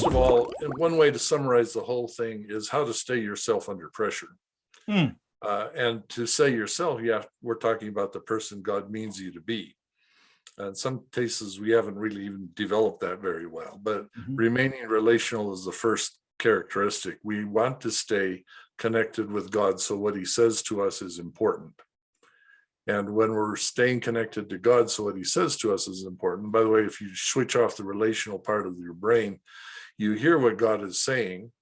of all, and one way to summarize the whole thing is how to stay yourself under pressure. And to say yourself, we're talking about the person God means you to be. In some cases, we haven't really even developed that very well, but remaining relational is the first characteristic. We want to stay connected with God, so what he says to us is important. And when we're staying connected to God, so what he says to us is important. By the way, if you switch off the relational part of your brain, you hear what God is saying,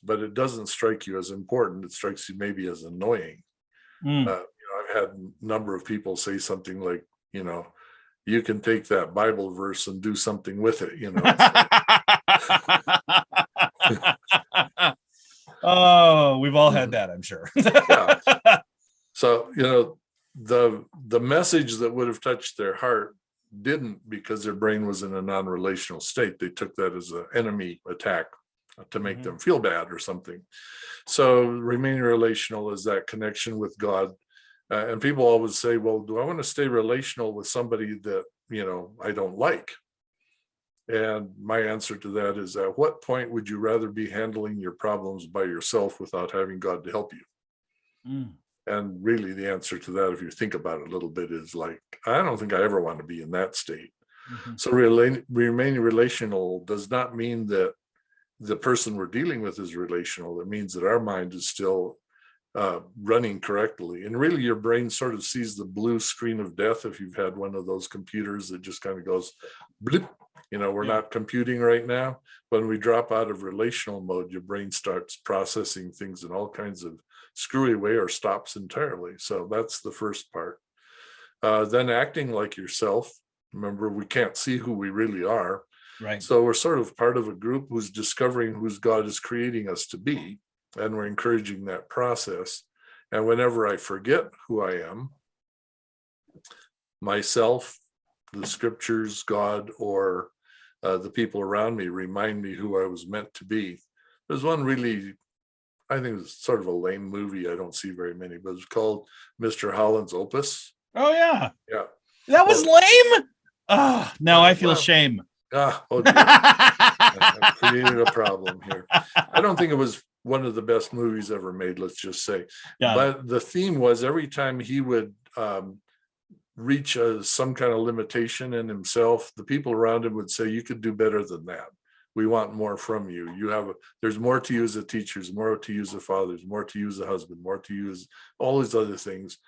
but it doesn't strike you as important. It strikes you maybe as annoying. I've had a number of people say something like, you can take that Bible verse and do something with it, Oh, we've all had that, I'm sure. Yeah. So, the message that would have touched their heart didn't, because their brain was in a non-relational state. They took that as an enemy attack to make them feel bad or something. So remaining relational is that connection with God. And people always say, well, do I want to stay relational with somebody that, I don't like? And my answer to that is, at what point would you rather be handling your problems by yourself without having God to help you? And really the answer to that, if you think about it a little bit, is like, I don't think I ever want to be in that state. So remaining relational does not mean that the person we're dealing with is relational. It means that our mind is still running correctly. And really your brain sort of sees the blue screen of death. If you've had one of those computers that just kind of goes blip, we're not computing right now. When we drop out of relational mode, your brain starts processing things in all kinds of screwy way or stops entirely. So that's the first part. Then acting like yourself. Remember, we can't see who we really are. Right. So we're sort of part of a group who's discovering who God is creating us to be, and we're encouraging that process. And whenever I forget who I am, myself, the scriptures, God, or the people around me remind me who I was meant to be. There's one really, I think it's sort of a lame movie. I don't see very many, but it's called Mr. Holland's Opus. Oh, yeah. Yeah. That was lame? Oh, now I feel shame. Oh dear. I've created a problem here. I don't think it was one of the best movies ever made, let's just say. But the theme was, every time he would reach some kind of limitation in himself, the people around him would say, you could do better than that. We want more from you. There's more to you as a teacher, there's more to you as a father, there's more to you as a husband, more to you as all these other things.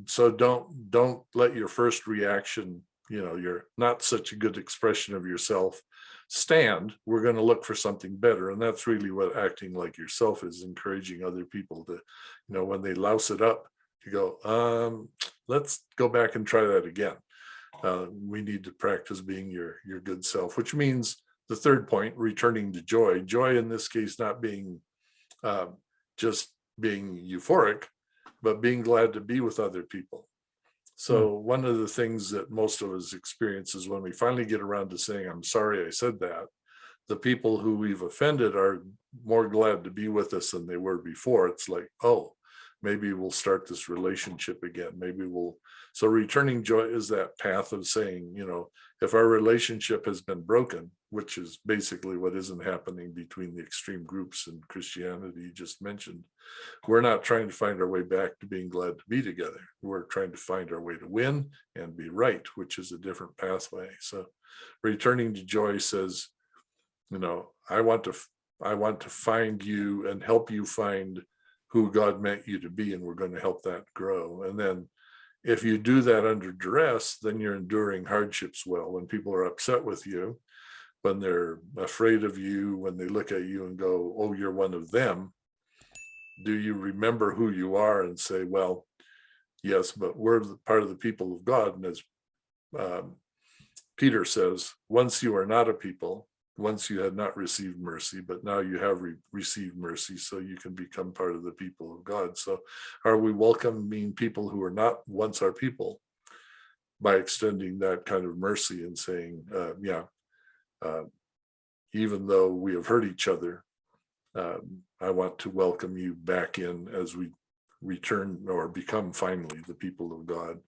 So don't let your first reaction, you're not such a good expression of yourself, stand. We're going to look for something better. And that's really what acting like yourself is, encouraging other people to, when they louse it up, to go, let's go back and try that again. We need to practice being your good self, which means the third point, returning to joy. Joy in this case, not being just being euphoric, but being glad to be with other people. So one of the things that most of us experience is when we finally get around to saying, I'm sorry I said that, the people who we've offended are more glad to be with us than they were before. It's like, oh, maybe we'll start this relationship again. So returning joy is that path of saying, if our relationship has been broken, which is basically what isn't happening between the extreme groups in Christianity you just mentioned, we're not trying to find our way back to being glad to be together. We're trying to find our way to win and be right, which is a different pathway. So returning to joy says, I want to find you and help you find who God meant you to be, and we're going to help that grow. And then if you do that under duress, then you're enduring hardships well. When people are upset with you, when they're afraid of you, when they look at you and go, oh, you're one of them, do you remember who you are and say, well, yes, but we're part of the people of God. And as Peter says, once you are not a people, once you had not received mercy, but now you have received mercy, so you can become part of the people of God. So are we welcoming people who are not once our people by extending that kind of mercy and saying, even though we have hurt each other, I want to welcome you back in as we return or become finally the people of God.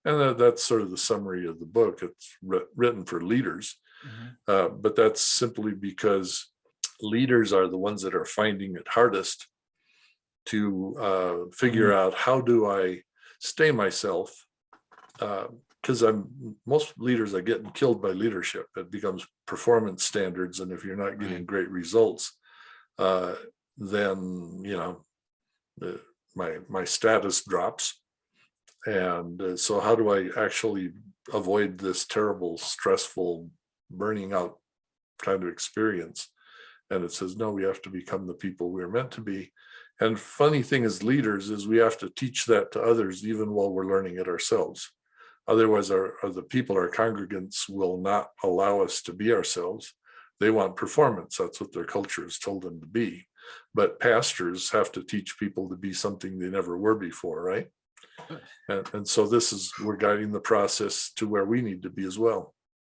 And that's sort of the summary of the book. It's written for leaders, but that's simply because leaders are the ones that are finding it hardest to figure out, how do I stay myself? Because most leaders are getting killed by leadership. It becomes performance standards, and if you're not getting great results, then my status drops. And so how do I actually avoid this terrible, stressful, burning out kind of experience? And it says, no, we have to become the people we're meant to be. And funny thing as leaders is we have to teach that to others even while we're learning it ourselves. Otherwise, the people, our congregants, will not allow us to be ourselves. They want performance. That's what their culture has told them to be. But pastors have to teach people to be something they never were before, right? And so we're guiding the process to where we need to be as well.